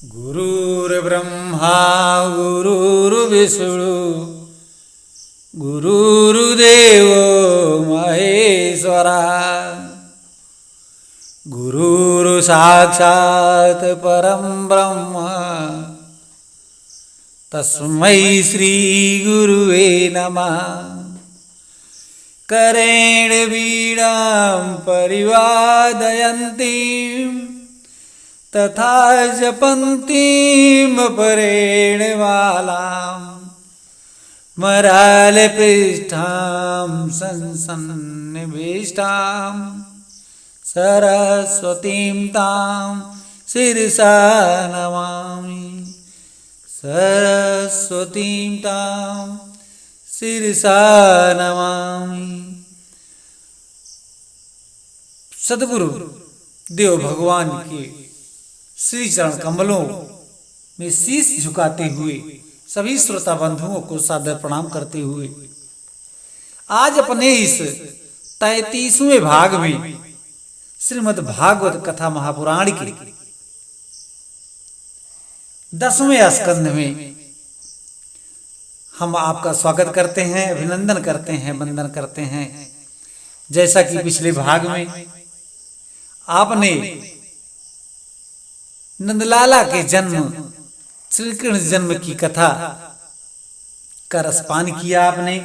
गुरुर्ब्रह्मा गुरुर्विष्णु गुरुर्देव महेश्वरा गुरुर्साक्षात् परं ब्रह्म तस्मै श्री गुरुवे नमः। करेण वीणां परिवादयन्तीं तथा जपन्तीं परेण मालां मरालपृष्ठां संसन्निविष्टां सरस्वतीं तां शिरसा नमामि। सरस्वतीं तां शिरसा नमामि। सद्गुरु देव भगवान के श्री चरण कमलों में शीश झुकाते हुए सभी श्रोता बंधुओं को सादर प्रणाम करते हुए आज अपने इस 33वें भाग में श्रीमद् भागवत कथा महापुराण के 10वें स्कंध में हम आपका स्वागत करते हैं, अभिनंदन करते हैं, वंदन करते हैं। जैसा कि पिछले भाग में आपने नंदलाला के जन्म, श्री कृष्ण जन्म की कथा का रसपान किया आपने,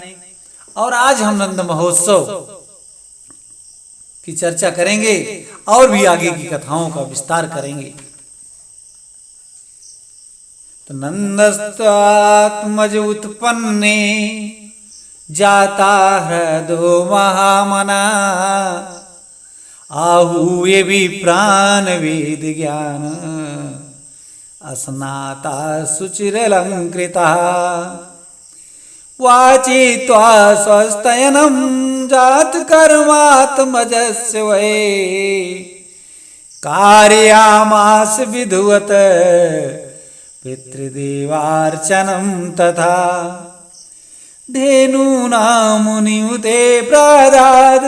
और आज हम नंद महोत्सव की चर्चा करेंगे और भी आगे की कथाओं का विस्तार करेंगे। तो नंदस्त्वात्मज उत्पन्ने जाता हृदो महामना आहूय भी प्राण वेद ज्ञान अस्नाता सुचिरलंकृता वाची त्वा स्वस्तयनं जात कर्मात्मजस्य वै कार्यामास विधुवत पितृदेवार्चनं तथा धेनूनां मुनियुते प्रादाद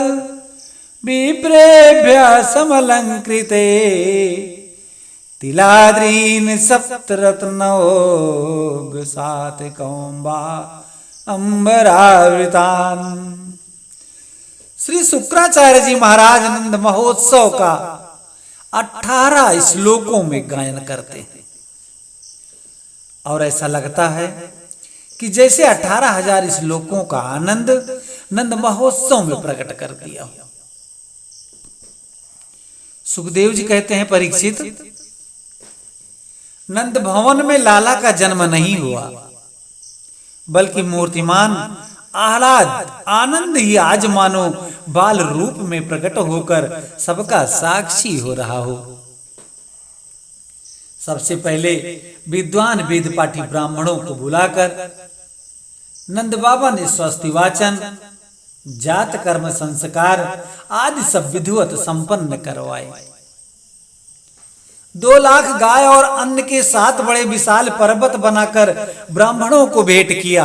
विप्रेभ्य समलंकृते तिलाद्रीन् सप्तरत्नोग सात्कौम्बा अंबरावृतान्। श्री शुक्राचार्य जी महाराज नंद महोत्सव का 18 श्लोकों में गायन करते हैं और ऐसा लगता है कि जैसे 18,000 श्लोकों का आनंद नंद महोत्सव में प्रकट कर दिया। सुखदेव जी कहते हैं, परीक्षित, नंद भवन में लाला का जन्म नहीं हुआ, बल्कि मूर्तिमान आह्लाद आनंद ही आज मानो बाल रूप में प्रकट होकर सबका साक्षी हो रहा हो। सबसे पहले विद्वान वेद पाठी ब्राह्मणों को बुलाकर नंद बाबा ने स्वस्ति वाचन, जात कर्म संस्कार आदि सब विधिवत संपन्न करवाए। 2 लाख गाय और अन्न के 7 बड़े विशाल पर्वत बनाकर ब्राह्मणों को भेंट किया।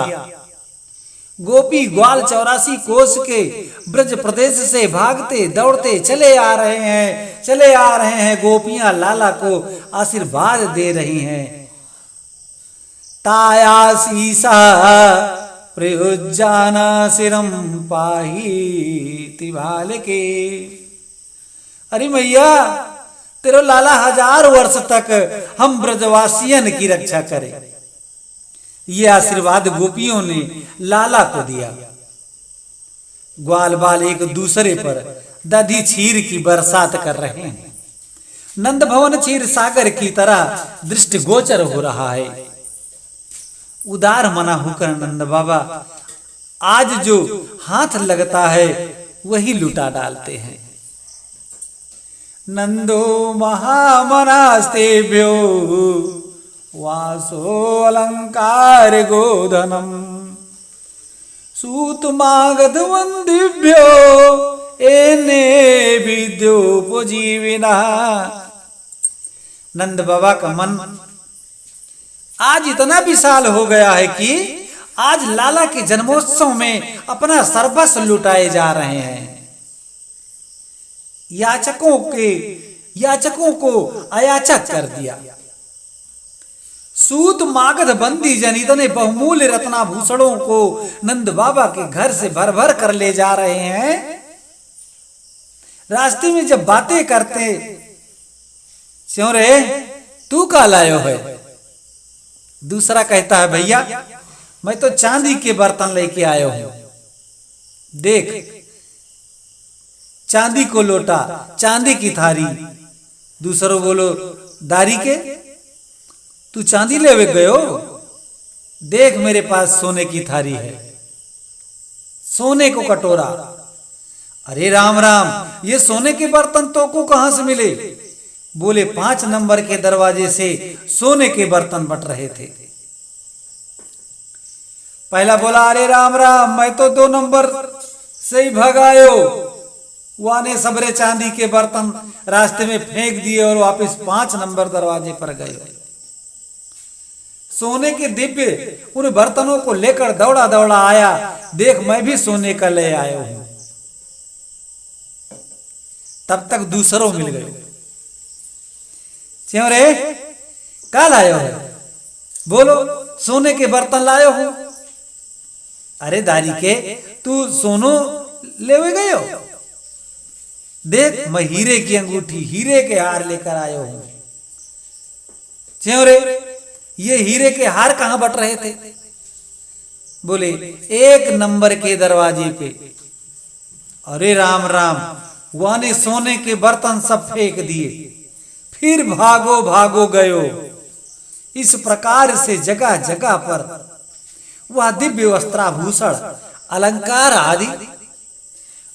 गोपी ग्वाल 84 कोस के ब्रज प्रदेश से भागते दौड़ते चले आ रहे हैं। गोपियां लाला को आशीर्वाद दे रही हैं। ताया सीसा प्रयुज्जाना सिरम पाही तिभाल के। अरे मैया, तेरो लाला 1000 वर्ष तक हम ब्रजवासियन की रक्षा करे। ये आशीर्वाद गोपियों ने लाला को दिया। ग्वाल बाल एक दूसरे पर दधी क्षीर की बरसात कर रहे हैं। नंद भवन क्षीर सागर की तरह दृष्टिगोचर हो रहा है। उदार मना होकर नंद बाबा आज जो हाथ लगता है वही लुटा डालते हैं। नंदो महामनास्तेभ्यो वासो अलंकार गोधनम सूतमागधवंदिभ्यो एने विद्योपजीविना। नंद बाबा का मन आज इतना विशाल हो गया है कि आज लाला के जन्मोत्सव में अपना सर्वस्व लुटाए जा रहे हैं। याचकों को अयाचक कर दिया। सूत मागध बंदी जन इतने बहुमूल्य रत्नाभूषणों को नंद बाबा के घर से भर भर कर ले जा रहे हैं। रास्ते में जब बातें करते, क्यों रे तू का लायो है? दूसरा कहता है भैया मैं तो चांदी के बर्तन लेके आया हूं, देख चांदी को लोटा, चांदी की थारी। दूसरो बोलो दारी के तू चांदी ले गयो, देख मेरे पास सोने की थारी है, सोने को कटोरा। अरे राम राम, ये सोने के बर्तन तो को कहां से मिले? बोले 5 नंबर के दरवाजे से सोने के बर्तन बट रहे थे। पहला बोला अरे राम राम, मैं तो 2 नंबर से ही भगायो, वाने सबरे चांदी के बर्तन रास्ते में फेंक दिए और वापस 5 नंबर दरवाजे पर गए। सोने के दिव्य उन बर्तनों को लेकर दौड़ा दौड़ा आया, देख मैं भी सोने का ले आया हूं। तब तक दूसरों मिल गए। क्यों रे का लायो है? बोलो सोने के बर्तन लायो हूं। अरे दारी के तू सोनो ले गयो, देख मैं हीरे की अंगूठी, हीरे के हार लेकर आयो हूं। क्यों रे ये हीरे के हार कहां बट रहे थे? बोले 1 नंबर के दरवाजे पे। अरे राम राम, वाने सोने के बर्तन सब फेंक दिए, फिर भागो भागो गयो। इस प्रकार से जगह जगह पर वह दिव्य वस्त्राभूषण अलंकार आदि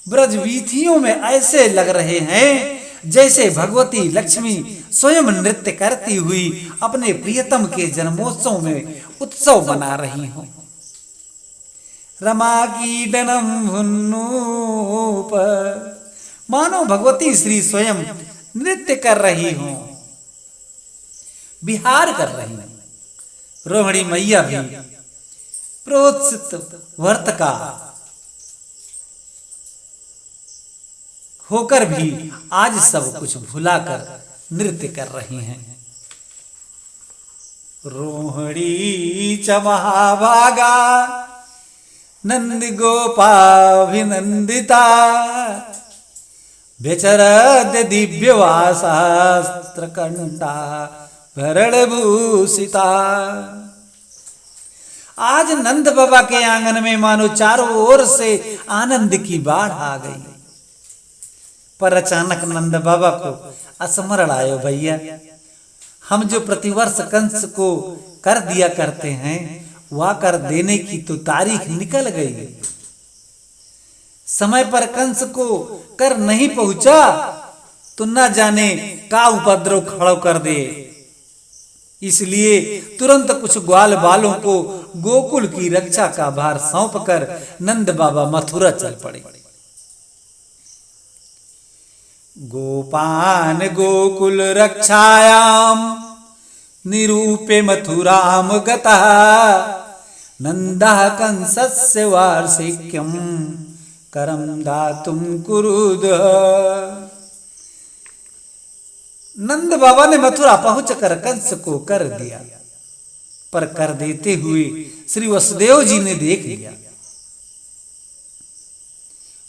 ब्रज वीथियों में ऐसे लग रहे हैं जैसे भगवती लक्ष्मी स्वयं नृत्य करती हुई अपने प्रियतम के जन्मोत्सव में उत्सव मना रही हो। रमा कीडनम हुन्नूप, मानो भगवती श्री स्वयं नृत्य कर रही हो, विहार कर रही हो। रोहिणी मैया भी प्रोत्सित वर्त का होकर भी आज सब कुछ भुलाकर नृत्य कर रही हैं। रोहिणी चमहाभागा नंद गोपाभिनंदिता, व्यचरद दिव्यवासास्त्र कंठा भरणभूषिता। आज नंद बाबा के आंगन में मानो चारों ओर से आनंद की बाढ़ आ गई। पर अचानक नंद बाबा को स्मरण आयो, भैया हम जो प्रतिवर्ष कंस को कर दिया करते हैं वह कर देने की तो तारीख निकल गई। समय पर कंस को कर नहीं पहुंचा तो न जाने का उपद्रव खड़ा कर दे। इसलिए तुरंत कुछ ग्वाल बालों को गोकुल की रक्षा का भार सौंप कर नंद बाबा मथुरा चल पड़े। गोपान गोकुल रक्षायाम निरूपे मथुराम गतः, नंदः कंसस्य वार्षिक्यम करम दातुम कुरुद। नंद बाबा ने मथुरा पहुंचकर कंस को कर दिया, पर कर देते हुए श्री वसुदेव जी ने देख लिया।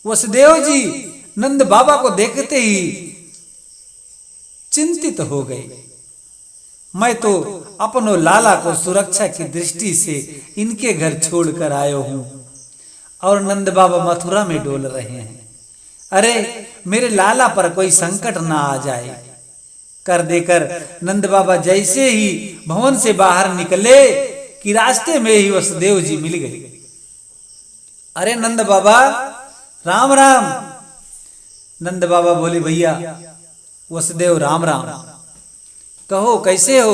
वसुदेव जी नंद बाबा को देखते ही चिंतित हो गए। मैं तो अपनो लाला को सुरक्षा की दृष्टि से इनके घर छोड़कर आयो हूं और नंद बाबा मथुरा में डोल रहे हैं। अरे मेरे लाला पर कोई संकट ना आ जाए। कर देकर नंद बाबा जैसे ही भवन से बाहर निकले कि रास्ते में ही वसुदेव जी मिल गए। अरे नंद बाबा राम राम। नंद बाबा बोले भैया वसुदेव राम राम, कहो कैसे हो?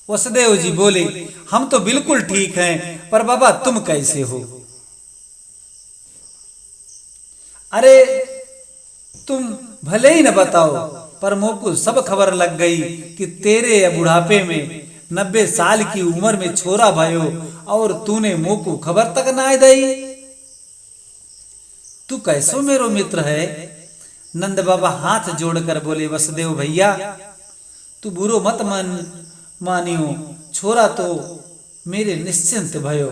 वसुदेव जी बोले हम तो बिल्कुल ठीक हैं, पर बाबा तुम कैसे हो? अरे तुम भले ही न बताओ, पर मोको सब खबर लग गई कि तेरे बुढ़ापे में 90 साल की उम्र में छोरा भयो और तूने मोको खबर तक ना दई। तू कैसो मेरो मित्र है? नंद बाबा हाथ जोड़कर बोले वसुदेव भैया तू बुरो मत मन, मानियो छोरा तो मेरे निश्चिंत भयो।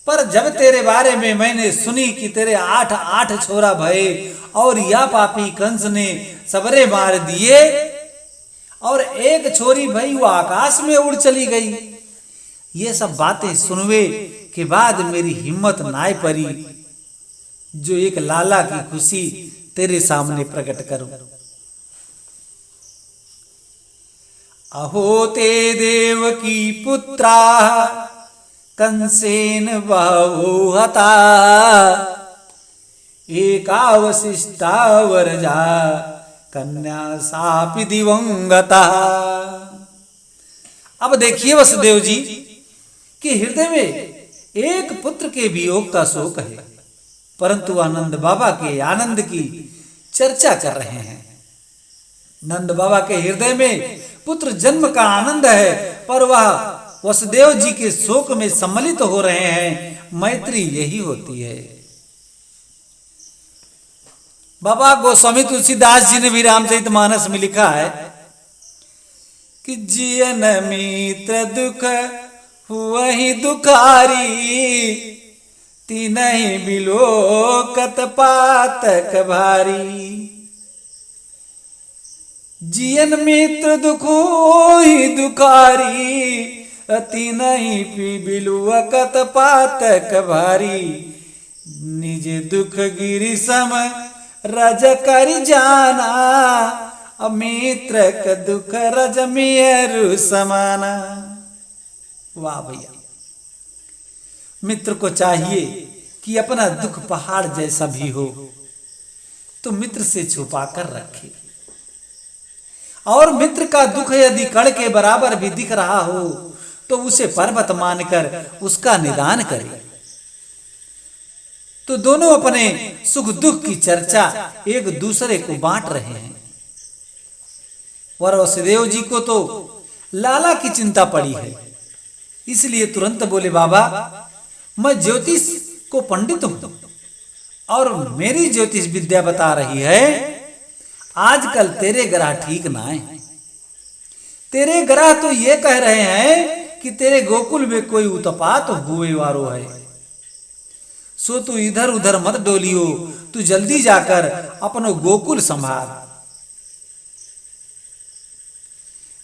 पर जब तेरे बारे में मैंने सुनी कि तेरे 8 छोरा भये और यह पापी कंस ने सबरे मार दिए और एक छोरी भई वो आकाश में उड़ चली गई, ये सब बातें सुनवे के बाद मेरी हिम्मत नाय परी जो एक लाला की खुशी तेरे सामने प्रकट करूं। अहो ते देव की पुत्रा कंसेन बहवो हता एकावशिष्टा वरजा कन्या सापि दिवंगता। अब देखिए वसुदेव जी कि हृदय में एक पुत्र के वियोग का शोक है, परंतु आनंद बाबा के आनंद की चर्चा कर रहे हैं। नंद बाबा के हृदय में पुत्र जन्म का आनंद है, पर वह वसुदेव जी के शोक में सम्मिलित हो रहे हैं। मैत्री यही होती है। बाबा गोस्वामी तुलसीदास जी ने भी रामचरितमानस में लिखा है कि जियन मित्र दुख हुवहि दुखारी तिनहि बिलोकत पातक भारी। जियन मित्र दुख हुवहि दुखारी तिनहि बिलुअकत पातक भारी। निज दुख गिरि सम रज कर जाना अमित्र का दुख रज मेरु समाना। वाह भैया, मित्र को चाहिए कि अपना दुख पहाड़ जैसा भी हो तो मित्र से छुपा कर रखे, और मित्र का दुख यदि कण के बराबर भी दिख रहा हो तो उसे पर्वत मानकर उसका निदान करे। तो दोनों अपने सुख दुख की चर्चा एक दूसरे को बांट रहे हैं। वसुदेव जी को तो लाला की चिंता पड़ी है, इसलिए तुरंत बोले बाबा मैं ज्योतिष को पंडित हूं और मेरी ज्योतिष विद्या बता रही है आजकल तेरे ग्रह ठीक ना है। तेरे ग्रह तो ये कह रहे हैं कि तेरे गोकुल में कोई उत्पात हुए वारो है, सो तू इधर उधर मत डोलियो, तू जल्दी जाकर अपनो गोकुल संभाल।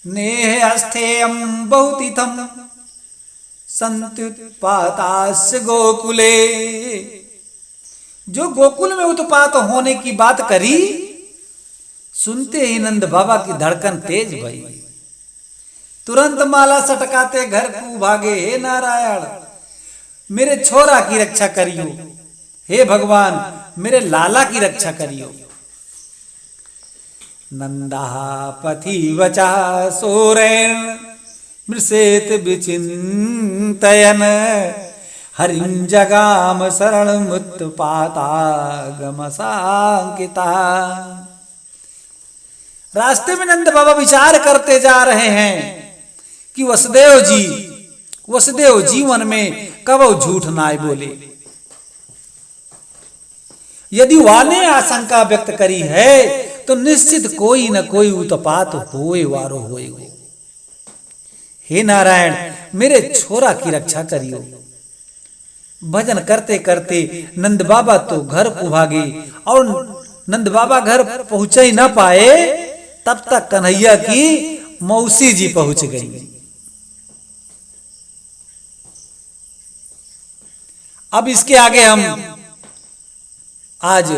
नेह अस्तेयम बहुतिथम संत्युत्पातास्य गोकुले। जो गोकुल में उत्पात होने की बात करी, सुनते ही नंद बाबा की धड़कन तेज भई। तुरंत माला सटकाते घर को भागे, हे नारायण मेरे छोरा की रक्षा करियो, हे भगवान मेरे लाला की रक्षा करियो। नंदा पथि वचा सोरेण मृषेत विचिंतयन हरिं जगाम शरण मुत्पाता गमसांकिता। रास्ते में नंद बाबा विचार करते जा रहे हैं कि वसुदेव जीवन में कब झूठ ना बोले। यदि वाने आशंका व्यक्त करी है तो निश्चित कोई न कोई उत्पात होए वारो होएगो। हे नारायण मेरे छोरा की रक्षा करियो। भजन करते करते नंद बाबा तो घर को भागे, और नंद बाबा घर पहुंच ही न पाए तब तक कन्हैया की मौसी जी पहुंच गई। अब इसके आगे हम आज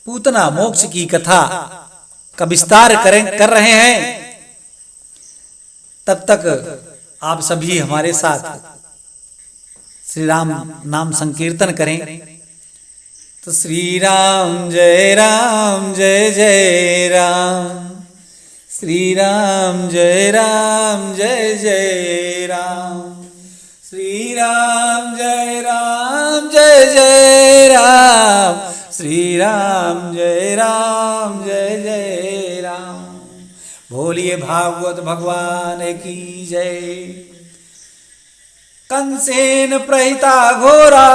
पूतना मोक्ष की कथा का विस्तार कर रहे हैं। तब तक आप सभी हमारे साथ श्री राम नाम संकीर्तन करें। तो श्री राम जय राम, श्री राम जय जय राम, श्री राम जय राम, श्री राम जय जय राम। बोलिए भागवत भगवान की जय। कंसेन प्रहिता घोरा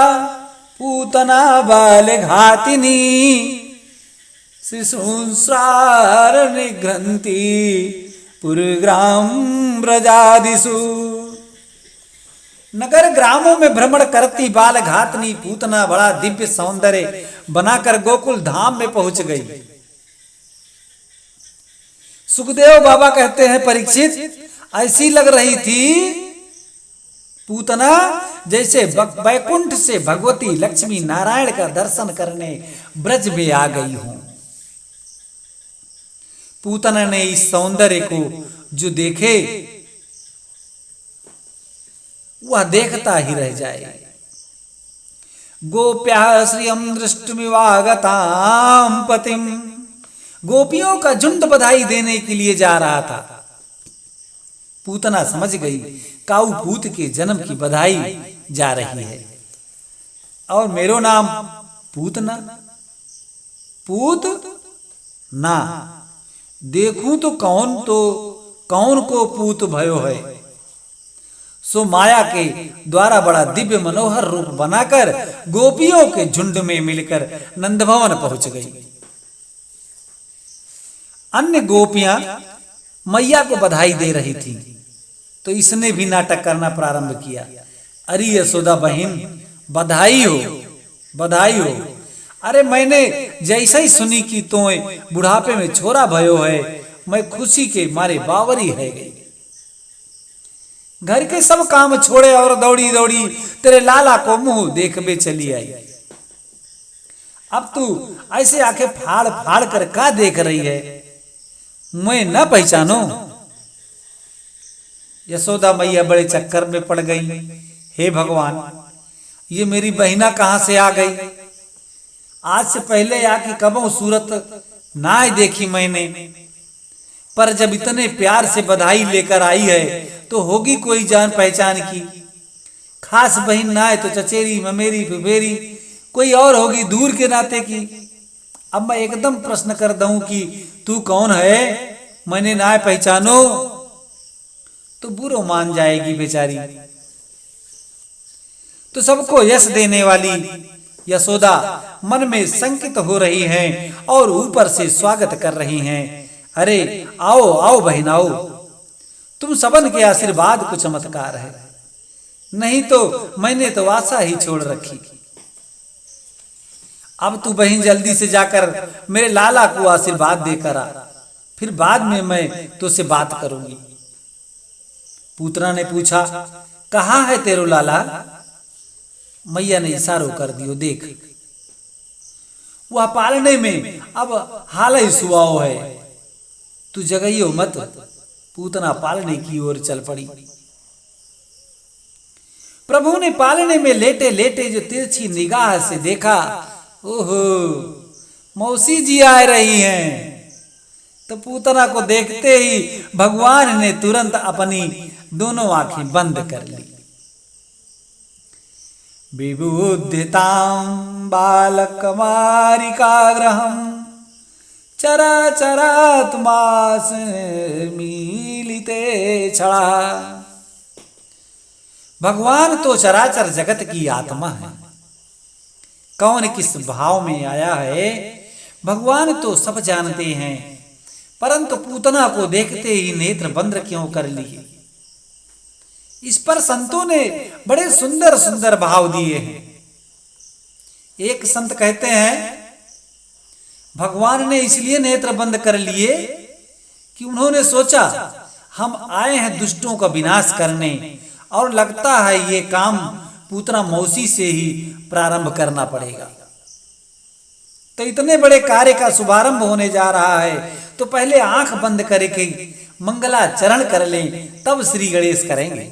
पूतना बाल घातिनी शिशुंस्रार निग्रंथि पुरग्राम ब्रजादिषु। नगर ग्रामों में भ्रमण करती बाल घातनी पूतना बड़ा दिव्य सौंदर्य बनाकर गोकुल धाम में पहुंच गई। सुखदेव बाबा कहते हैं, परीक्षित, ऐसी लग रही थी पूतना जैसे वैकुंठ से भगवती लक्ष्मी नारायण का दर्शन करने ब्रज में आ गई हूं। पूतना ने इस सौंदर्य को जो देखे वह देखता ही रह जाए। गोप्याः श्रियं दृष्टुमिवागतां पतिम। गोपियों का झुंड बधाई देने के लिए जा रहा था। पूतना समझ गई काऊ पूत के जन्म की बधाई जा रही है। और मेरो नाम पूतना, पूत ना देखूं तो कौन को पूत भयो है। सो माया के द्वारा बड़ा दिव्य मनोहर रूप बनाकर गोपियों के झुंड में मिलकर नंदभवन पहुंच गई। अन्य गोपियां मैया को बधाई दे रही थी तो इसने भी नाटक करना प्रारंभ किया। अरे यशोदा बहन, बधाई हो, बधाई हो। अरे मैंने जैसे ही सुनी कि तोय बुढ़ापे में छोरा भयो है, मैं खुशी के मारे बावरी है गई। घर के सब काम छोड़े और दौड़ी दौड़ी तेरे लाला को मुंह देखबे चली आई। अब तू ऐसे आंखें फाड़ फाड़ कर का देख रही है, मैं न पहचानो। यशोदा मैया बड़े चक्कर में पड़ गई। हे भगवान, ये मेरी बहिना कहां से आ गई? आज से पहले आके कबो सूरत ना देखी मैंने, पर जब इतने प्यार से बधाई लेकर आई है तो होगी कोई जान पहचान की। खास बहन ना है तो चचेरी ममेरी फुफेरी कोई और होगी दूर के नाते की। अब मैं एकदम प्रश्न कर दूं कि तू कौन है, मैंने ना पहचानो तो बुरो मान जाएगी बेचारी। तो सबको यश देने वाली यशोदा मन में संकित हो रही हैं और ऊपर से स्वागत कर रही हैं। अरे आओ आओ बहन आओ, तुम सबन के आशीर्वाद को चमत्कार है, नहीं तो मैंने तो आशा ही छोड़ रखी। अब तू बहन जल्दी से जाकर मेरे लाला को आशीर्वाद देकर आ, फिर बाद में मैं तुझसे बात करूंगी। पूतना ने पूछा, कहाँ है तेरो लाला? मैया ने इशारों कर दियो, देख वह पालने में अब हाल ही सुआओ है, तू जगइयो मत। पूतना पालने की ओर चल पड़ी। प्रभु ने पालने में लेटे लेटे जो तिरछी निगाह से देखा, ओहो मौसी जी आ रही हैं। तो पूतना को देखते ही भगवान ने तुरंत अपनी दोनों आंखें बंद कर ली। विबुद्धितां बालकमारिकाग्रहं चराचरात्मास मीलिते छड़ा। भगवान तो चराचर जगत की आत्मा है, कौन किस भाव में आया है भगवान तो सब जानते हैं, परंतु पूतना को देखते ही नेत्र बंद क्यों कर लिए? इस पर संतों ने बड़े सुंदर सुंदर भाव दिए हैं। एक संत कहते हैं भगवान ने इसलिए नेत्र बंद कर लिए कि उन्होंने सोचा हम आए हैं दुष्टों का विनाश करने, और लगता है ये काम पूतना मौसी से ही प्रारंभ करना पड़ेगा। तो इतने बड़े कार्य का शुभारंभ होने जा रहा है तो पहले आंख बंद करके मंगलाचरण कर लें, तब श्री गणेश करेंगे।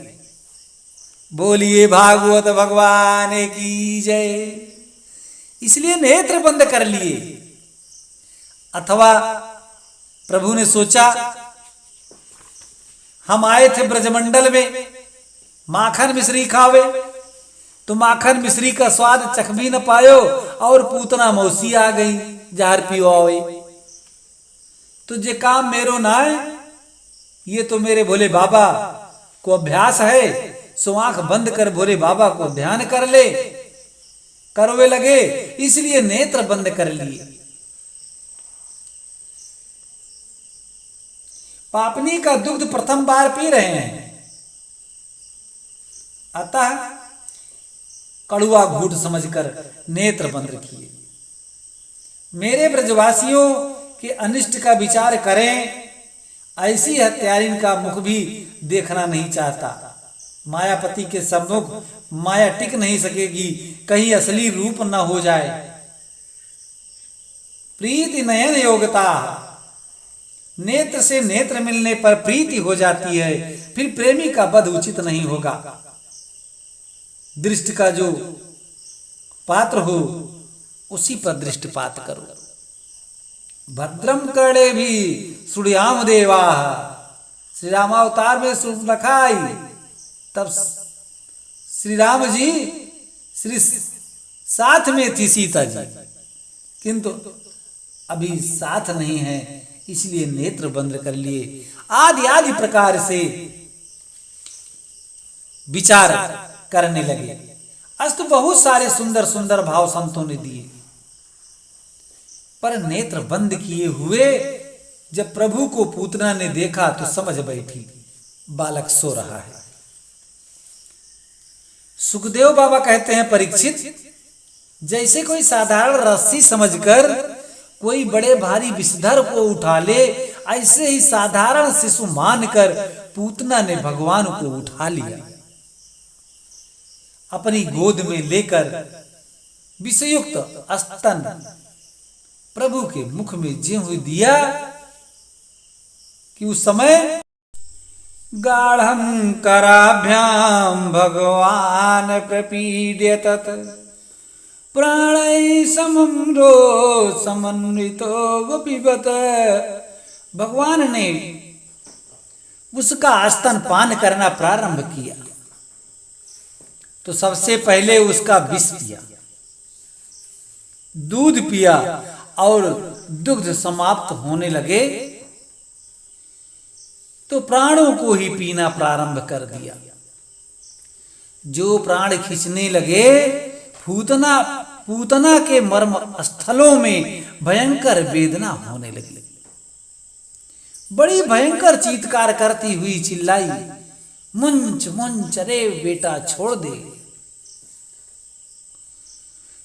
बोलिए भागवत भगवान की जय। इसलिए नेत्र बंद कर लिए। अथवा प्रभु ने सोचा हम आए थे ब्रजमंडल में माखन मिश्री खावे, तो माखन मिश्री का स्वाद चख भी न पायो और पूतना मौसी आ गई जहर पियो आवे। तो जे काम मेरो ना है, ये तो मेरे भोले बाबा को अभ्यास है, सो आंख बंद कर भोले बाबा को ध्यान कर ले, करवे लगे, इसलिए नेत्र बंद कर लिए। पापनी का दुग्ध प्रथम बार पी रहे हैं, अतः कड़ुआ घूट समझकर नेत्र बंद किए। मेरे ब्रजवासियों के अनिष्ट का विचार करें, ऐसी हत्यारिन का मुख भी देखना नहीं चाहता। मायापति के सम्मुख माया टिक नहीं सकेगी, कहीं असली रूप न हो जाए। प्रीति नयन योग्यता, नेत्र से नेत्र मिलने पर प्रीति हो जाती है, फिर प्रेमी का वध उचित नहीं होगा। दृष्टि का जो पात्र हो उसी पर दृष्टिपात करो। भद्रम कर्णे भी सूर्याम देवा, श्री रामावतार में सूर्पनखा आई, तब श्री राम जी श्री साथ में थी सीता जी, किंतु अभी साथ नहीं है, इसलिए नेत्र बंद कर लिए। आदि आदि प्रकार से विचार करने लगे। अस्तु बहुत सारे सुंदर सुंदर भाव संतों ने दिए, पर नेत्र बंद किए हुए जब प्रभु को पूतना ने देखा तो समझ बैठी बालक सो रहा है। सुखदेव बाबा कहते हैं, परीक्षित, जैसे कोई साधारण रस्सी समझकर कोई बड़े भारी विषधर को उठा ले, ऐसे ही साधारण शिशु मानकर पूतना ने भगवान को उठा लिया। अपनी गोद में लेकर विषयुक्त स्तन प्रभु के मुख में ज्यों दिया कि उस समय गाढ़ं कराभ्याम भगवान प्रपीड्य तत् प्राणै समम्रो समन्वितो वपिबत। भगवान ने उसका स्तन पान करना प्रारंभ किया तो सबसे पहले उसका विष पिया, दूध पिया और दुग्ध समाप्त होने लगे तो प्राणों को ही पीना प्रारंभ कर दिया। जो प्राण खींचने लगे, पूतना के मर्म स्थलों में भयंकर वेदना होने लगी। बड़ी भयंकर चीत्कार करती हुई चिल्लाई, मुंच मुंच, अरे बेटा छोड़ दे।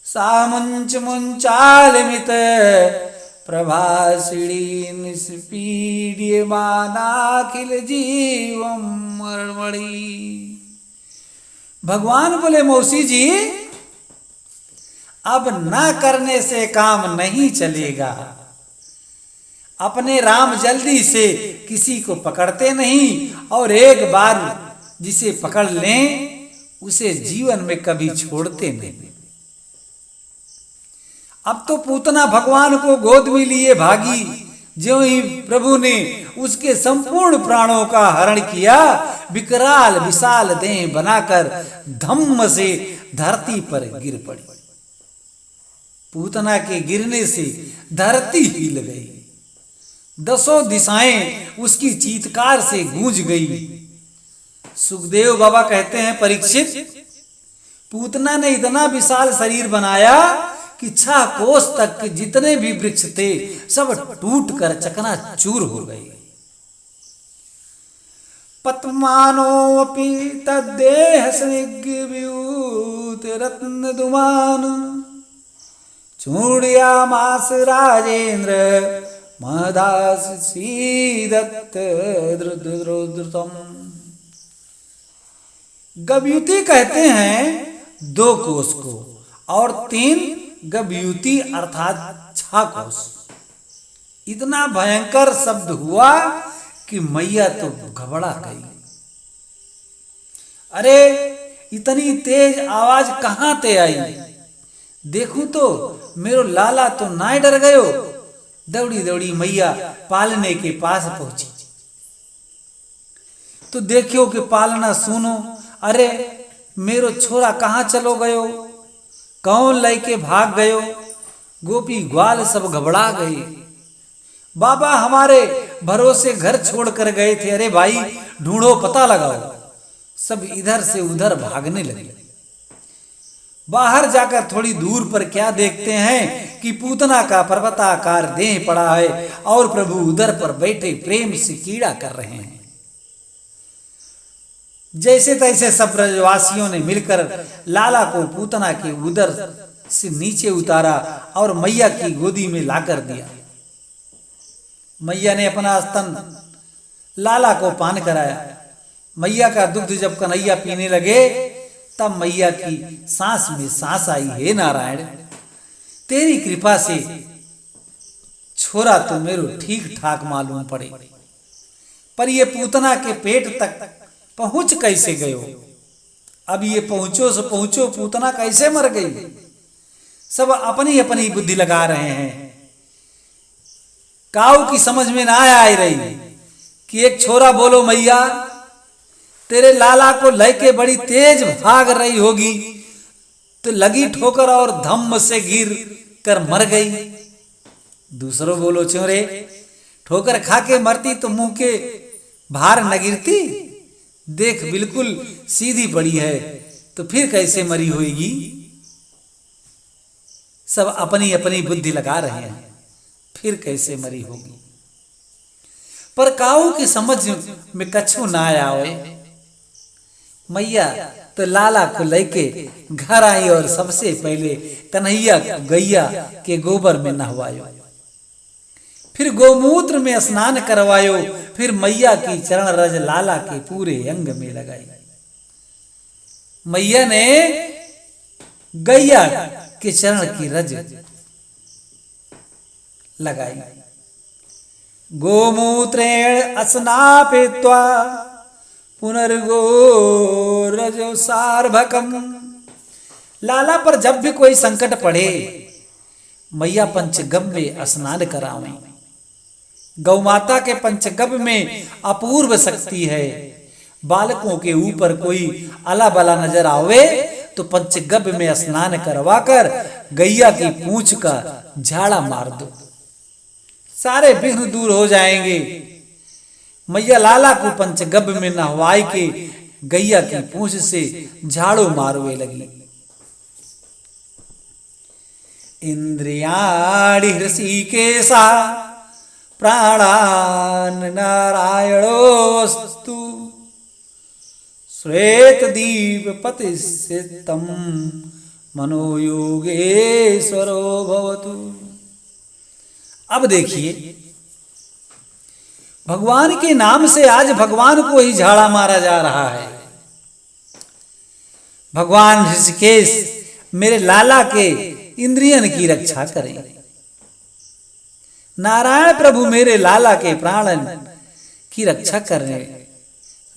सा मुंच मुंचालमित प्रभासिणी निष्पीड्यमानाखिल जीवम मरणमणि। भगवान बोले, मौसी जी, अब ना करने से काम नहीं चलेगा। अपने राम जल्दी से किसी को पकड़ते नहीं, और एक बार जिसे पकड़ लें उसे जीवन में कभी छोड़ते नहीं। अब तो पूतना भगवान को गोद में लिए भागी। ज्यों ही प्रभु ने उसके संपूर्ण प्राणों का हरण किया, विकराल विशाल देह बनाकर धम्म से धरती पर गिर पड़ी। पूतना के गिरने से धरती हिल गई, दसों दिशाएं उसकी चीत्कार से गूंज गई। सुखदेव बाबा कहते हैं, परीक्षित, पूतना ने इतना विशाल शरीर बनाया कि 6 कोस तक के जितने भी वृक्ष थे सब टूट कर चकनाचूर हो गए। पत्मानोऽपि तद्देह स्निग्धविभूत रत्न दुमान चूड़यामास राजेंद्र महदास सीदत्त द्रुतम। गभ्युति कहते हैं 2 कोस को, और 3 गभ्युति अर्थात 6 कोस। इतना भयंकर शब्द हुआ कि मैया तो घबरा गई। अरे इतनी तेज आवाज कहां ते आई? देखूं तो मेरो लाला तो ना डर गयो। दौड़ी दौड़ी मैया पालने के पास पहुंची तो देखियो कि पालना सुनो, अरे मेरो छोरा कहाँ चलो गयो, कौन लेके भाग गयो। गोपी ग्वाल सब घबरा गए। बाबा हमारे भरोसे घर छोड़ कर गए थे, अरे भाई ढूंढो, पता लगाओ। सब इधर से उधर भागने लगे। बाहर जाकर थोड़ी दूर पर क्या देखते हैं कि पूतना का पर्वताकार देह पड़ा है और प्रभु उदर पर बैठे प्रेम से कीड़ा कर रहे हैं। जैसे तैसे सब ब्रजवासियों ने मिलकर लाला को पूतना के उदर से नीचे उतारा और मैया की गोदी में लाकर दिया। मैया ने अपना स्तन लाला को पान कराया। मैया का दुग्ध जब कन्हैया पीने लगे तब मैया की सांस में सांस आई, हे नारायण तेरी कृपा से छोरा तो मेरे ठीक ठाक मालूम पड़े, पर ये पूतना के पेट तक पहुंच कैसे गयो? अब ये पहुंचो सो पहुंचो, पूतना कैसे मर गई? सब अपनी अपनी बुद्धि लगा रहे हैं। काऊ की समझ में ना आ रही कि एक छोरा बोलो मैया तेरे लाला को लेके बड़ी तेज भाग रही होगी तो लगी ठोकर और धम्म से गिर कर मर गई। दूसरों बोलो चोरे ठोकर खा के मरती तो मुंह के भार न गिरती, देख बिल्कुल सीधी पड़ी है तो फिर कैसे मरी होगी? सब अपनी अपनी बुद्धि लगा रहे हैं, फिर कैसे मरी होगी? पर काऊ की समझ में कछु ना आवे। मैया तो लाला को लेके घर आई और सबसे पहले कन्हैया को गैया के गोबर में नहवायो, फिर गोमूत्र में स्नान करवायो, फिर मैया की चरण रज लाला के पूरे अंग में लगाई। मैया ने गैया के चरण की रज लगाई। गोमूत्रेण स्नापित्वा पुनर्गो रजो सार्भकम। लाला पर जब भी कोई संकट पड़े मैया पंचगव्य में स्नान करावें। गौ माता के पंचगव्य में अपूर्व शक्ति है। बालकों के ऊपर कोई अला बला नजर आवे तो पंचगव्य में स्नान करवाकर गैया की पूंछ का झाड़ा मार दो, सारे विघ्न दूर हो जाएंगे। मैया लाला को पंचगव्य में नहवाई के गैया की पूंछ से झाड़ू मारवे लगी। इंद्रियाणि हृषिकेशा प्राणान् नारायणोऽस्तु श्वेत दीपपतिस्थितं मनोयोगेश्वरो भवतु। अब देखिए भगवान के नाम से आज भगवान को ही झाड़ा मारा जा रहा है। भगवान ऋषिकेश मेरे लाला के इंद्रियन की रक्षा करें। नारायण प्रभु मेरे लाला के प्राणन की रक्षा करें।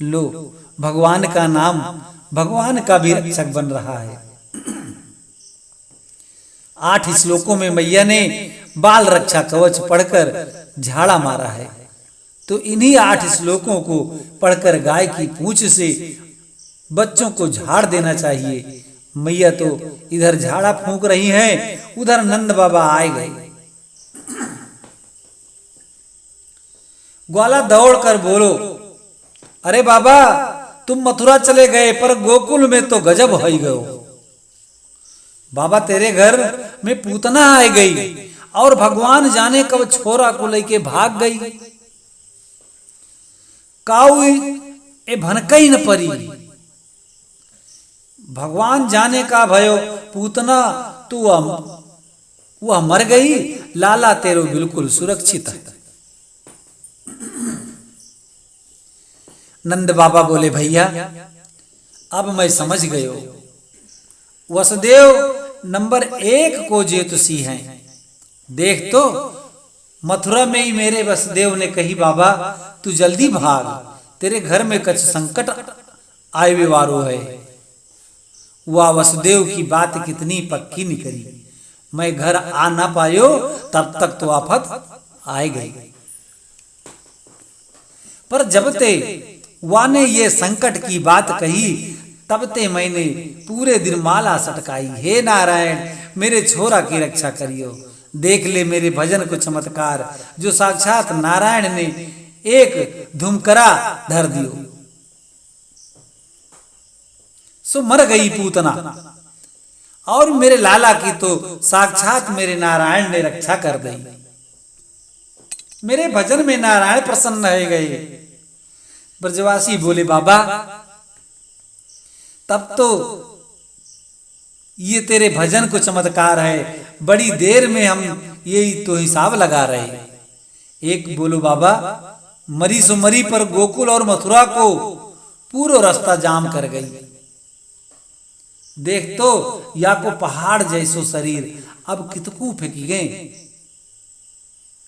लो भगवान का नाम भगवान का भी रक्षक बन रहा है। 8 श्लोकों में मैया ने बाल रक्षा कवच पढ़कर झाड़ा मारा है, तो इन्हीं 8 श्लोकों को पढ़कर गाय की पूंछ से बच्चों को झाड़ देना चाहिए। मैया तो इधर झाड़ा फूंक रही हैं, उधर नंद बाबा आए गए। ग्वाला दौड़कर बोलो, अरे बाबा तुम मथुरा चले गए पर गोकुल में तो गजब हो गयो। बाबा तेरे घर में पूतना आ गई और भगवान जाने कब छोरा को लेके भाग गई। काऊ ए भनकई न परी, भगवान जाने का भयो पूतना तू वह मर गई, लाला तेरो बिल्कुल सुरक्षित है। नंद बाबा बोले भैया अब मैं समझ गयो, वसुदेव नंबर 1 को जेतुसी हैं। देख तो मथुरा में ही मेरे वसुदेव ने कही बाबा तू जल्दी भाग, तेरे घर में कुछ संकट आए विवारो है। वह वसुदेव की बात कितनी पक्की निकली। मैं घर आ ना पायो तब तक तो आफत आए गई। पर जब ते वाने ये संकट की बात कही तब ते मैंने पूरे दिन माला सटकाई। हे नारायण मेरे छोरा की रक्षा करियो। देख ले मेरे भजन को चमत्कार, जो साक्षात नारायण ने एक धुमकरा धर दियो। सो मर गई पूतना और मेरे लाला की तो साक्षात मेरे नारायण ने रक्षा कर दी। मेरे भजन में नारायण प्रसन्न रह गए। ब्रजवासी बोले, बाबा तब तो ये तेरे भजन को चमत्कार है, बड़ी देर में हम यही तो हिसाब लगा रहे। एक बोलो, बाबा मरी सो मरी पर गोकुल और मथुरा को पूरा रास्ता जाम कर गई। देख तो या को पहाड़ जैसो शरीर, अब कितकू फेंकी गए,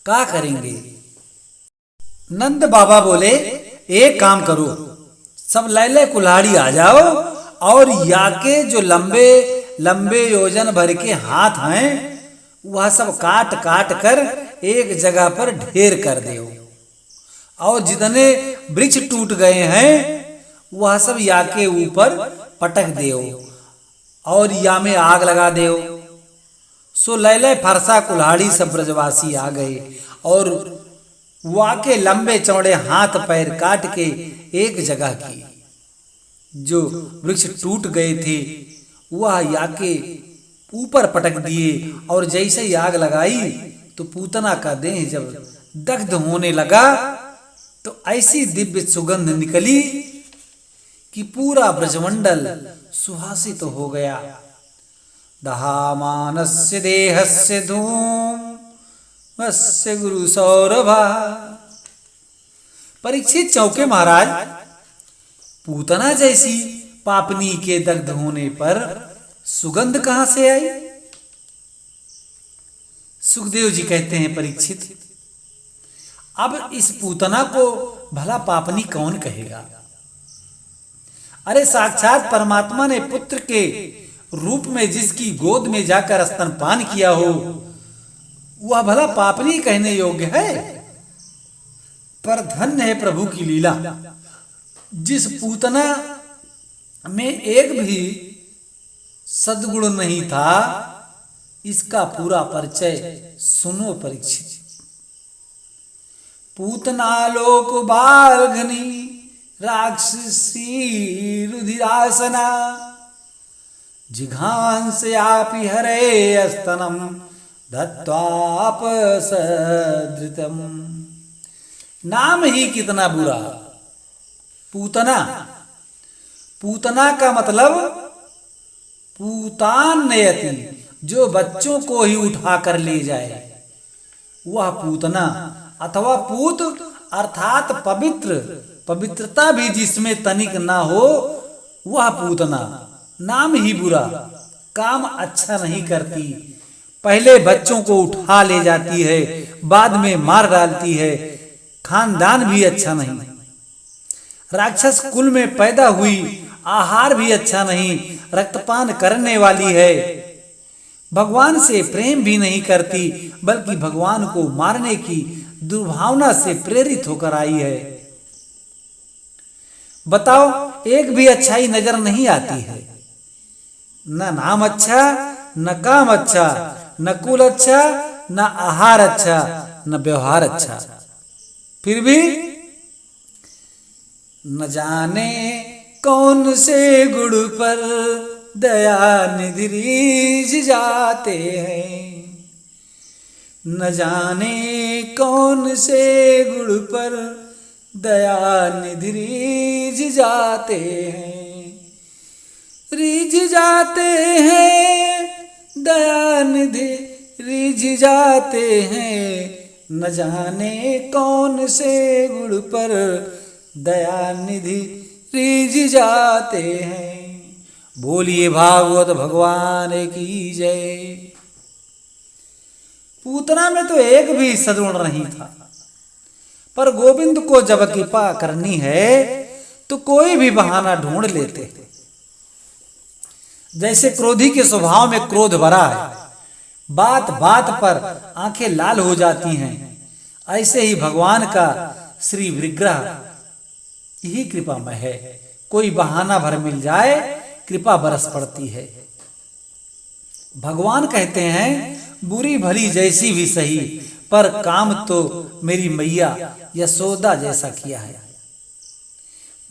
क्या करेंगे। नंद बाबा बोले, एक काम करो, सब लैले कुल्हाड़ी आ जाओ और या के जो लंबे लंबे योजन भर के हाथ हैं वह सब काट काट कर एक जगह पर ढेर कर दो, और जितने वृक्ष टूट गए हैं वह सब या के ऊपर पटक दो और या में आग लगा दो। सो लैले फरसा कुल्हाड़ी सब ब्रजवासी आ गए और वाके लंबे चौड़े हाथ पैर काट के एक जगह की जो वृक्ष टूट गए थे वह या के ऊपर पटक दिए, और जैसे ही आग लगाई तो पूतना का देह जब दग्ध होने लगा तो ऐसी दिव्य सुगंध निकली कि पूरा ब्रजमंडल सुहासित तो हो गया। दहामानस्य देहस्य धूम वस्य गुरु सौरभा। परीक्षित चौके महाराज, पूतना जैसी पापनी के दग्ध होने पर सुगंध कहां से आई। सुखदेव जी कहते हैं, परीक्षित अब इस पूतना को भला पापनी कौन कहेगा। अरे साक्षात परमात्मा ने पुत्र के रूप में जिसकी गोद में जाकर स्तनपान किया हो वह भला पापनी कहने योग्य है। पर धन्य है प्रभु की लीला, जिस पूतना में एक भी सद्गुण नहीं था, इसका पूरा परिचय सुनो परीक्षित। पूतना लोक बालघनी राक्षसी रुधिरासना, जिघांसयापि हरे स्तनम दत्वाप सधृतम। नाम ही कितना बुरा। पूतना, पूतना का मतलब पूतान नयति, जो बच्चों को ही उठा कर ले जाए वह पूतना, अथवा पूत अर्थात पवित्र, पवित्रता भी जिसमें तनिक ना हो वह पूतना। नाम ही बुरा, काम अच्छा नहीं करती, पहले बच्चों को उठा ले जाती है, बाद में मार डालती है, खानदान भी अच्छा नहीं, राक्षस कुल में पैदा हुई, आहार भी अच्छा नहीं, रक्तपान करने वाली है, भगवान से प्रेम भी नहीं करती, बल्कि भगवान को मारने की दुर्भावना से प्रेरित होकर आई है। बताओ, एक भी अच्छाई नजर नहीं आती है, न नाम अच्छा, न काम अच्छा, न कुल अच्छा, न आहार अच्छा, न व्यवहार अच्छा, फिर भी न जाने कौन से गुण पर दया निधि रीझ जाते हैं। न जाने कौन से गुण पर दया निधि रीझ जाते हैं, रीझ जाते हैं, दया निधि रीझ जाते हैं। न जाने कौन से गुण पर दया निधि रीझ जाते हैं। बोलिए भागवत भगवान की जय। पूतना में तो एक भी सद्गुण नहीं था, पर गोविंद को जब कृपा करनी है तो कोई भी बहाना ढूंढ लेते। जैसे क्रोधी के स्वभाव में क्रोध भरा है, बात बात पर आंखें लाल हो जाती हैं, ऐसे ही भगवान का श्री विग्रह यही कृपामय है। कोई बहाना भर मिल जाए, कृपा बरस पड़ती है। भगवान कहते हैं, बुरी भली जैसी भी सही, पर काम तो मेरी मैया यशोदा जैसा किया है।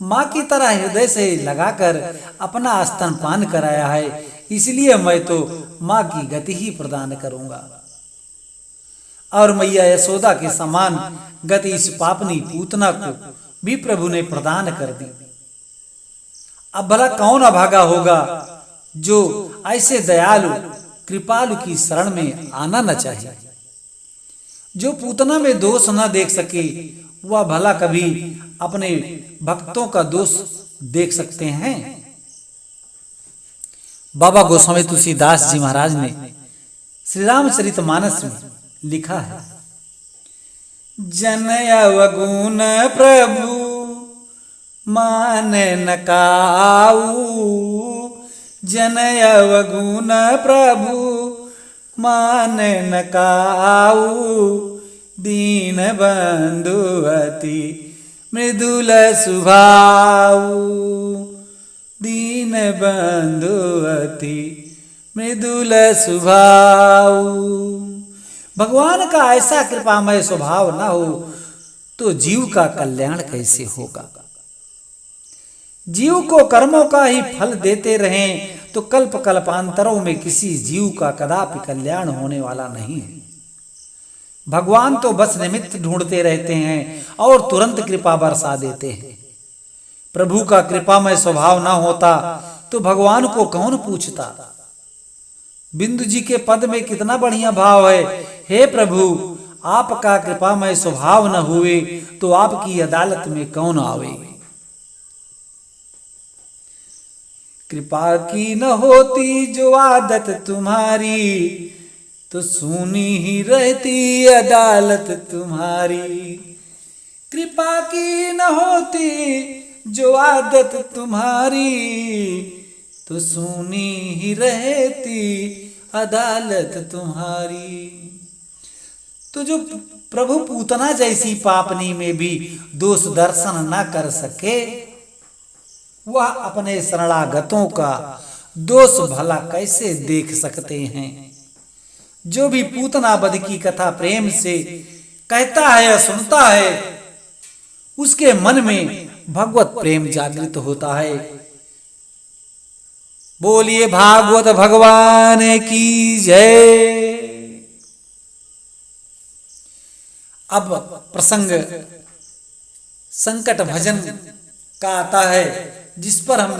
माँ की तरह हृदय से लगाकर अपना स्तनपान कराया है, इसलिए मैं तो माँ की गति ही प्रदान करूंगा। और मैया यशोदा के समान गति इस पापनी पूतना को भी प्रभु ने प्रदान कर दी। अब भला कौन अभागा होगा जो ऐसे दयालु कृपालु की शरण में आना न चाहे। जो पूतना में दोष न देख सके वह भला कभी अपने भक्तों का दोष देख सकते हैं। बाबा गोस्वामी तुलसीदास जी महाराज ने श्री रामचरितमानस में लिखा है, जन अवगुण प्रभु मान न काऊ, जन अवगुण प्रभु मान न काऊ, दीन बंधु अति मृदुल स्वभाव, दीन बंधु अति मृदुल स्वभाव। भगवान का ऐसा कृपामय स्वभाव न हो तो जीव का कल्याण कैसे होगा। जीव को कर्मों का ही फल देते रहें तो कल्प कल्पांतरों में किसी जीव का कदापि कल्याण होने वाला नहीं है। भगवान तो बस निमित्त ढूंढते रहते हैं और तुरंत कृपा बरसा देते हैं। प्रभु का कृपामय स्वभाव न होता तो भगवान को कौन पूछता। बिंदु जी के पद में कितना बढ़िया भाव है, हे प्रभु आपका कृपामय स्वभाव न हुए तो आपकी अदालत में कौन आवे। कृपा की न होती जो आदत तुम्हारी, तो सुनी ही रहती अदालत तुम्हारी। कृपा की न होती जो आदत तुम्हारी, तो सुनी ही रहती अदालत तुम्हारी। तो जो प्रभु पूतना जैसी पापनी में भी दोष दर्शन न कर सके, वह अपने शरणागतों का दोष भला कैसे देख सकते हैं। जो भी पूतना वध की कथा प्रेम से कहता है या सुनता है, उसके मन में भगवत प्रेम जागृत होता है। बोलिए भागवत भगवान की जय। अब प्रसंग संकट भजन का आता है, जिस पर हम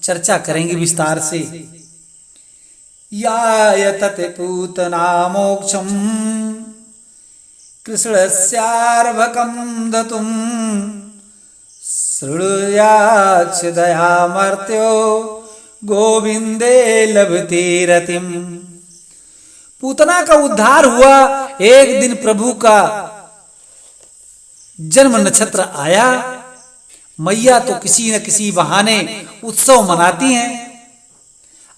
चर्चा करेंगे विस्तार से। यायतते पूतना मोक्षम कृष्णस्यार्भकं दतुं, शृणुयाच्छ दयामर्त्यो गोविंदे लभते रतिम। पूतना का उद्धार हुआ। एक दिन प्रभु का जन्म नक्षत्र आया। मैया तो किसी न किसी बहाने उत्सव मनाती हैं।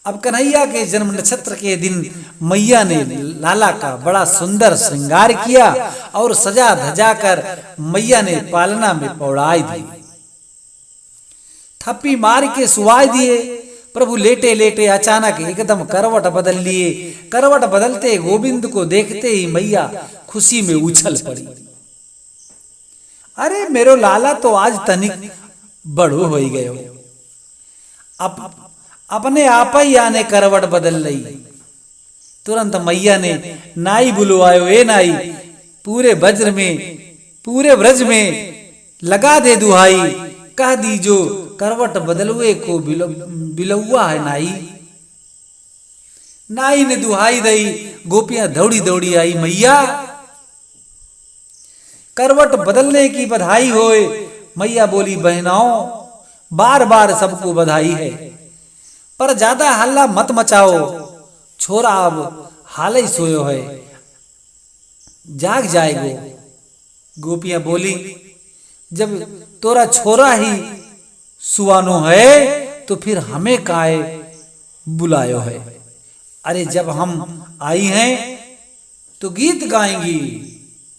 अब कन्हैया के जन्म नक्षत्र के दिन मैया ने लाला का बड़ा सुंदर श्रृंगार किया और सजा धजा कर मैया ने पालना में पौड़ाई दी, थप्पी मार के सुवाई दिए। प्रभु लेटे लेटे अचानक एकदम करवट बदल लिए। करवट बदलते गोविंद को देखते ही मैया खुशी में उछल पड़ी। अरे मेरो लाला तो आज तनिक बड़ो हो गयो। अब अपने आप ही आने करवट बदल रही। तुरंत मैया ने नाई बुलवायो, ए नाई पूरे ब्रज में लगा दे दुहाई, कह दीजो करवट बदलुए को बिलौआ है नाई। नाई ने दुहाई दई। गोपियां दौड़ी दौड़ी आई, मैया करवट बदलने की बधाई होए। मैया बोली, बहनाओं बार बार सबको बधाई है, पर ज्यादा हल्ला मत मचाओ। छोरा अब हाल ही सोयो है, जाग जाएगो। गोपियां बोली, जब तोरा छोरा ही सुवानो है तो फिर हमें काहे बुलायो है। अरे जब हम आई हैं तो गीत गाएंगी,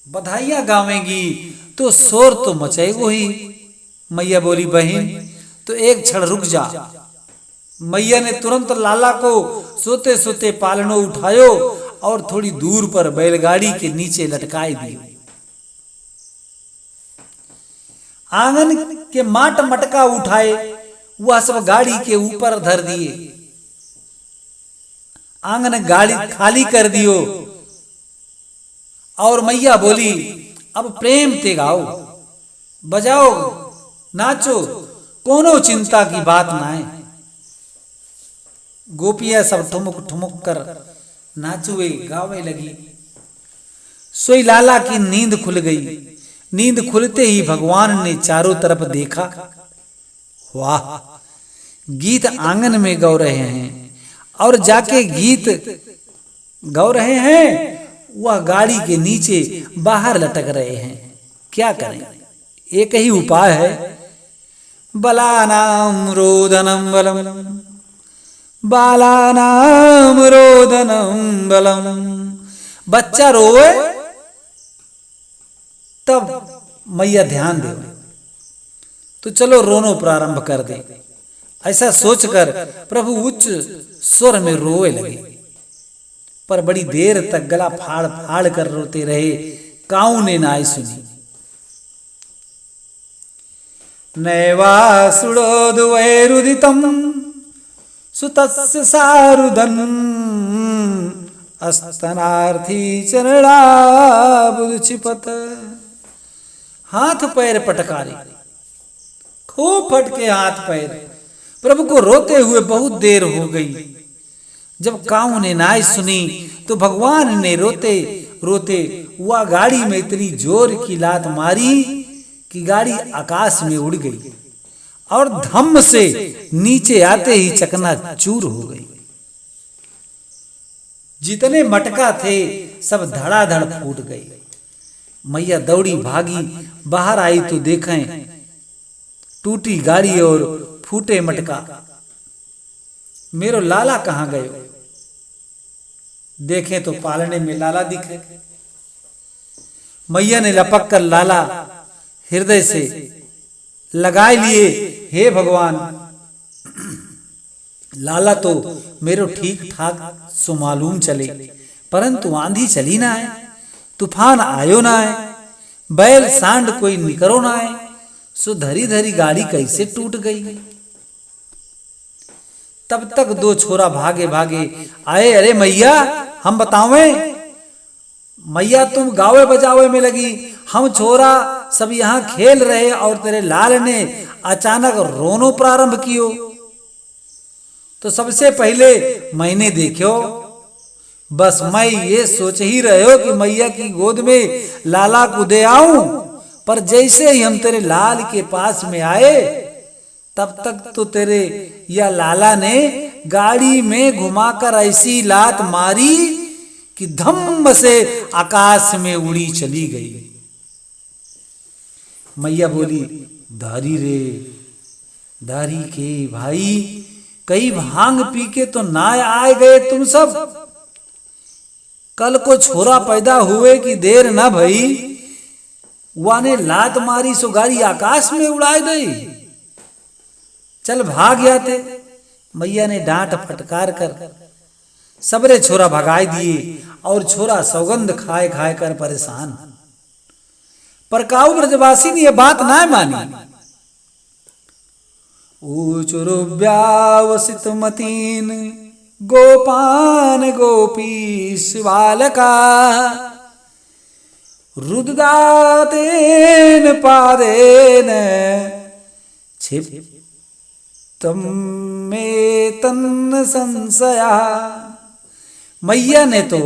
बधाइयां गावेंगी, तो शोर तो मचेगो ही। मैया बोली, बहन तो एक क्षण रुक जा। मैया ने तुरंत लाला को सोते सोते पालनो उठायो और थोड़ी दूर पर बैलगाड़ी के नीचे लटकाई दी। आंगन के माट मटका उठाए, वह सब गाड़ी के ऊपर धर दिए। आंगन गाड़ी खाली कर दियो। और मैया बोली अब प्रेम ते गाओ, बजाओ, नाचो, कोनो चिंता की बात ना है। गोपियां सब ठुमुक ठुमुक कर नाचुए गावे लगी। सोई लाला की नींद खुल गई। नींद खुलते ही भगवान ने चारों तरफ देखा। वाह, गीत आंगन में गा रहे हैं और जाके गीत गा रहे हैं, वह गाड़ी के नीचे बाहर लटक रहे हैं। क्या करें, एक ही उपाय है, बलानाम रोदनम बलम, बालानाम रोदनम बलम। बच्चा रोए तब मैया ध्यान दे, तो चलो रोनो प्रारंभ कर दे। ऐसा सोचकर प्रभु उच्च स्वर में रोए लगे, पर बड़ी देर तक गला फाड़ फाड़ कर रोते रहे। काऊ ने नाई सुनी। नैवा सुड़ोदुवैरुदितम सुतस्य सारुदन अस्तनार्थी चरणाबुदचिपत। हाथ पैर पटकारे, खूब फटके हाथ पैर। प्रभु को रोते हुए बहुत देर हो गई। जब काऊ ने नाई सुनी तो भगवान ने रोते रोते वह गाड़ी में इतनी जोर की लात मारी कि गाड़ी आकाश में उड़ गई और धम्म से नीचे आते ही चकनाचूर हो गई। जितने मटका थे सब धड़ाधड़ फूट गए। मैया दौड़ी भागी, बाहर आई तो देखें टूटी गाड़ी और फूटे मटका। मेरो लाला कहाँ गए? देखें तो पालने में लाला दिखे। मैया ने लपक कर लाला हृदय से लगाए लिए। हे भगवान, लाला तो मेरो ठीक ठाक सो मालूम चले, परंतु आंधी चली ना है, तूफान आयो ना है, बैल सांड कोई निकरो ना है, सो धरी धरी गाड़ी कैसे टूट गई। तब तक दो छोरा भागे भागे आए। अरे मैया, हम बतावें। मैया तुम गावे बजावे में लगी, हम छोरा सब यहाँ खेल रहे और तेरे लाल ने अचानक रोनो प्रारंभ कियो। तो सबसे पहले मैंने देखो, बस मैं ये सोच ही रहे हो कि मैया की गोद में लाला को दे आऊं, पर जैसे ही हम तेरे लाल के पास में आए तब तक तो तेरे या लाला ने गाड़ी में घुमाकर ऐसी लात मारी कि धम्म से आकाश में उड़ी चली गई। मैया बोली, धारी रे धारी के भाई, कई भांग पी के तो ना आए गए तुम सब। कल को छोरा पैदा हुए की देर न भई, वाने लात मारी सो गाड़ी आकाश में उड़ाई गई। चल भाग जाते। मैया ने डांट फटकार कर सबरे छोरा भगाई दिए और छोरा सौगंध खाए खाए कर परेशान। पर काऊ ब्रजवासी ने यह बात ना मानी। ऊचुरुव्यावसित मतीन गोपान गोपी शिवालका रुद्दातेन पादेन क्षिप्तम में तन्न संशया। मैया ने तो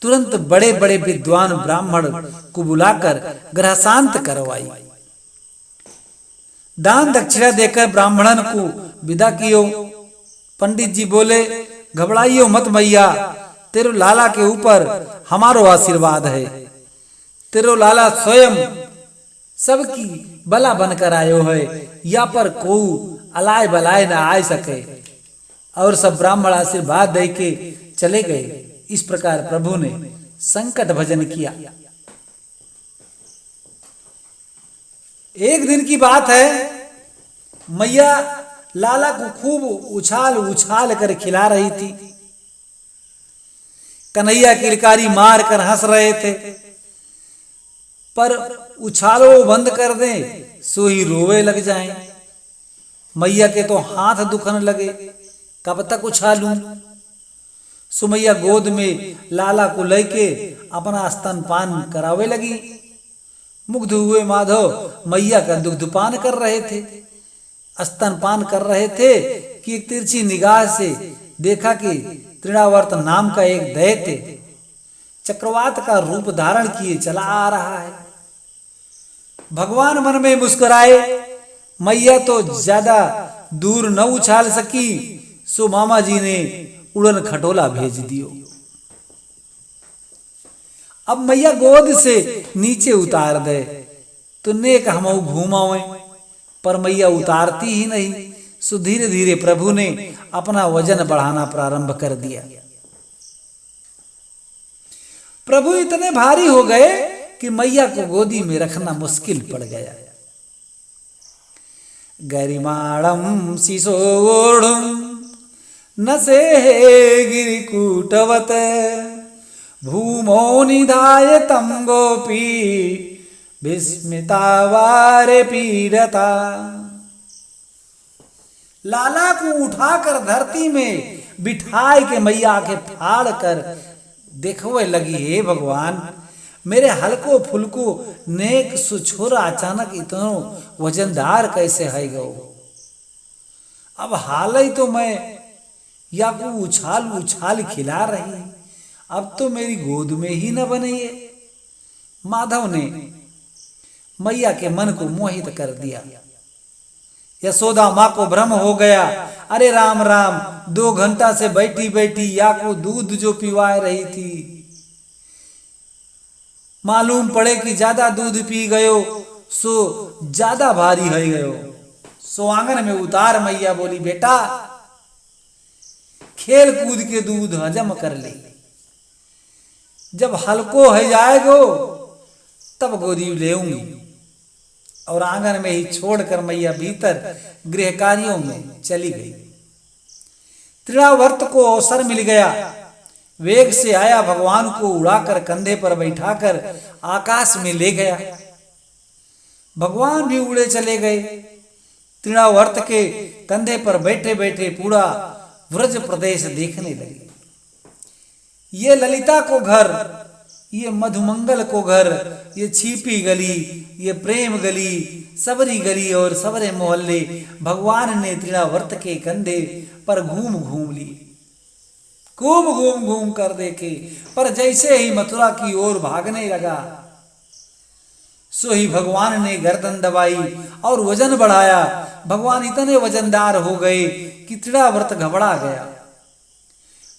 तुरंत बड़े बड़े विद्वान ब्राह्मण को बुलाकर ग्रह शांत करवाई। दान दक्षिणा देकर ब्राह्मणन को विदा कियो। पंडित जी बोले, घबराइयो मत मैया, तेरो लाला के ऊपर हमारो आशीर्वाद है। तेरो लाला स्वयं सबकी बला बनकर आयो है, या पर को अलाय बलाय न आ सके। और सब ब्राह्मण आशीर्वाद दे के चले गए। इस प्रकार प्रभु ने संकट भजन किया। एक दिन की बात है, मैया लाला को खूब उछाल उछाल कर खिला रही थी। कन्हैया किलकारी मार कर हंस रहे थे, पर उछालो बंद कर दें सो ही रोवे लग जाएं। मैया के तो हाथ दुखने लगे, कब तक उछालूं। सो मैया गोद में लाला को लेके अपना स्तनपान करावे लगी। मुग्ध हुए माधव मैया का दुग्धपान कर रहे थे, स्तनपान कर रहे थे कि एक तिरछी निगाह से देखा कि तृणावर्त नाम का एक दैत्य चक्रवात का रूप धारण किए चला आ रहा है। भगवान मन में मुस्कुराए। मैया तो ज्यादा दूर न उछाल सकी, सो मामा जी ने उड़न खटोला भेज दियो। अब मैया गोद से नीचे उतार दे तो नेक हम घूमावे, पर मैया उतारती ही नहीं। सो धीरे धीरे प्रभु ने अपना वजन बढ़ाना प्रारंभ कर दिया। प्रभु इतने भारी हो गए कि मैया को गोदी में रखना मुश्किल पड़ गया। गरिमाणम शिशोड़म नसे गिरिकूटवत भूमो निधाय तम गोपी विस्मिता वारे पीड़ता। लाला को उठाकर धरती में बिठाए के मैया के फाड़ कर देखवे लगी, हे भगवान मेरे हल्को फुल्को नेक सुछोरा अचानक इतनो वजनदार कैसे है गो। अब हाल ही तो मैं या को उछाल उछाल खिला रही, अब तो मेरी गोद में ही न बने। माधव ने मैया के मन को मोहित कर दिया। यशोदा माँ को भ्रम हो गया, अरे राम राम 2 घंटा से बैठी बैठी या को दूध जो पिवा रही थी, मालूम पड़े कि ज्यादा दूध पी गयो सो ज्यादा भारी हो गयो। सो आंगन में उतार। मैया बोली, बेटा खेल कूद के दूध हजम कर ले, जब हल्को हो जाएगो तब गोदी लेऊंगी। और आंगन में ही छोड़कर मैया भीतर गृह कार्यों में चली गई। तृणावर्त को अवसर मिल गया, वेग से आया, भगवान को उड़ाकर कंधे पर बैठाकर आकाश में ले गया। भगवान भी उड़े चले गए। तृणावर्त के कंधे पर बैठे बैठे पूरा व्रज प्रदेश देखने लगे। ये ललिता को घर, ये मधुमंगल को घर, ये छिपी गली, ये प्रेम गली, सबरी गली और सबरे मोहल्ले भगवान ने तृणावर्त के कंधे पर घूम घूम लिए। खूब घूम घूम कर देखे, पर जैसे ही मथुरा की ओर भागने लगा सो ही भगवान ने गर्दन दबाई और वजन बढ़ाया। भगवान इतने वजनदार हो गए कि तृणावर्त घबरा गया।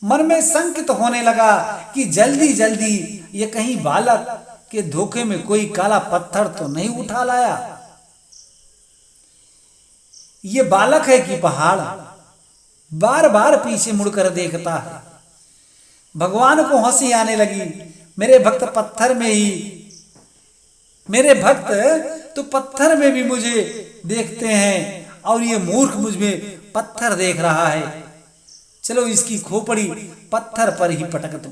मन में संकित होने लगा कि जल्दी जल्दी ये कहीं बालक के धोखे में कोई काला पत्थर तो नहीं उठा लाया। ये बालक है कि पहाड़? बार बार पीछे मुड़कर देखता है। भगवान को हंसी आने लगी। मेरे भक्त तो पत्थर में भी मुझे देखते हैं और ये मूर्ख मुझ में पत्थर देख रहा है। चलो इसकी खोपड़ी पत्थर पर ही पटक दो।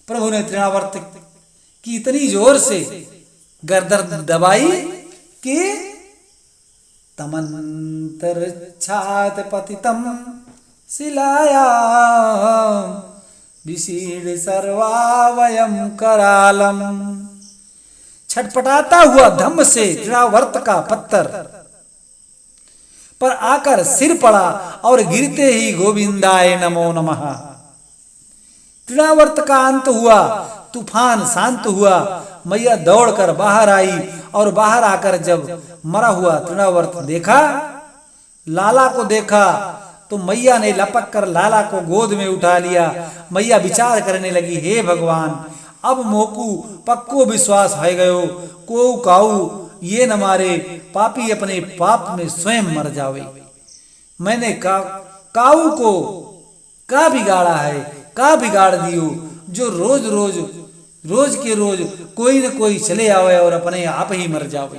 प्रभु ने तृणावर्त की इतनी जोर से गर्दन दबाई कि तमंतर छात पतितम शिलाया विशीर्ण सर्वावयम करालम। छटपटाता हुआ धम्म से तृणावर्त का पत्थर पर आकर सिर पड़ा और गिरते ही गोविंदाय नमो नमः। तृणावर्त का अंत हुआ, तूफान शांत हुआ। मैया दौड़कर बाहर आई और बाहर आकर जब मरा हुआ तृणावर्त देखा, लाला को देखा, तो मैया ने लपक कर लाला को गोद में उठा लिया। मैया विचार करने लगी, हे भगवान अब मोकू पक्को विश्वास है गयो, को काऊ ये न मारे, पापी अपने पाप में स्वयं मर जावे। मैंने काऊ को का बिगाड़ा है, का बिगाड़ दियो जो रोज के रोज कोई न कोई चले आवे और अपने आप ही मर जावे।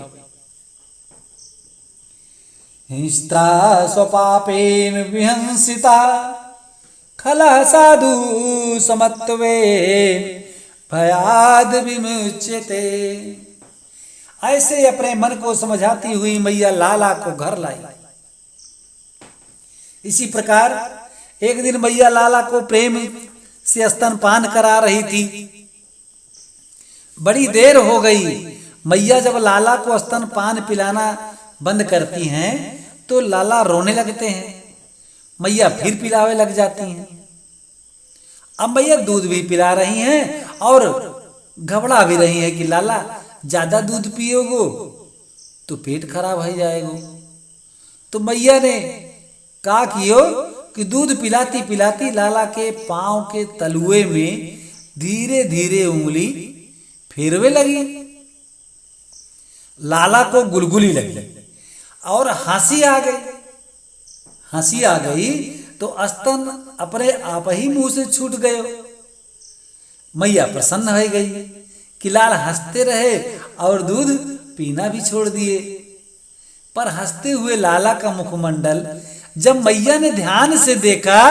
हिंस्ता स्वपापेन विहंसिता खलः साधु समत्वे भयाद विमुच्यते। ऐसे अपने मन को समझाती हुई मैया लाला को घर लाई। इसी प्रकार एक दिन मैया लाला को प्रेम से स्तनपान करा रही थी। बड़ी देर हो गई। मैया जब लाला को स्तनपान पिलाना बंद करती हैं तो लाला रोने लगते हैं। मैया फिर पिलावे लग जाती हैं। अब मैया दूध भी पिला रही हैं और घबरा भी रही है कि लाला ज्यादा दूध पियोगो तो पेट खराब हो जाएगा। तो मैया ने कहा कियो कि दूध पिलाती पिलाती लाला के पांव के तलुए में धीरे धीरे उंगली फेरवे लगी। लाला को गुलगुली लगी और हंसी आ गई। हंसी आ गई तो स्तन अपने आप ही मुंह से छूट गए। मैया प्रसन्न हो गई कि लाल हंसते रहे और दूध पीना भी छोड़ दिए। पर हंसते हुए लाला का मुखमंडल जब मैया ने ध्यान से देखा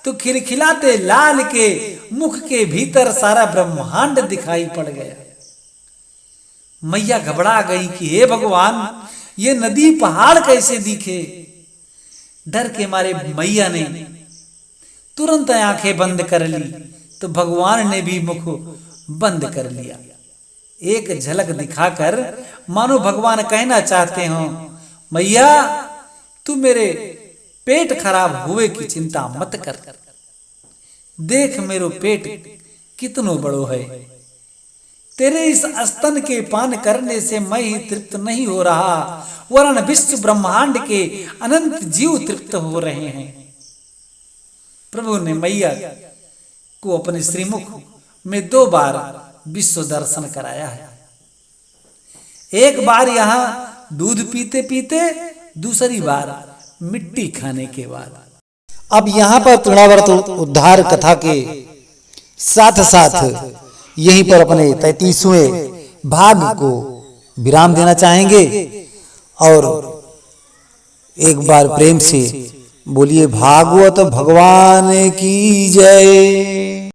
तो खिलखिलाते लाल के मुख के भीतर सारा ब्रह्मांड दिखाई पड़ गया। मैया घबरा गई कि हे भगवान, ये नदी पहाड़ कैसे दिखे। डर के मारे मैया ने तुरंत आंखें बंद कर ली तो भगवान ने भी मुख बंद कर लिया। एक झलक दिखाकर मानो भगवान कहना चाहते हो, मैया तू मेरे पेट खराब हुए की चिंता मत कर। देख मेरो पेट कितनो बड़ो है। तेरे इस स्तन के पान करने से मैं ही तृप्त नहीं हो रहा, वरन विश्व ब्रह्मांड के अनंत जीव तृप्त हो रहे हैं। प्रभु ने मैया को अपने श्रीमुख में 2 बार विश्व दर्शन कराया है। एक बार यहाँ दूध पीते पीते, दूसरी बार मिट्टी खाने के बाद। अब यहाँ पर तृणावर्त उद्धार कथा के साथ साथ यहीं पर अपने 33वें भाग को विराम देना चाहेंगे। और एक बार प्रेम से बोलिए भागवत भगवान की जय।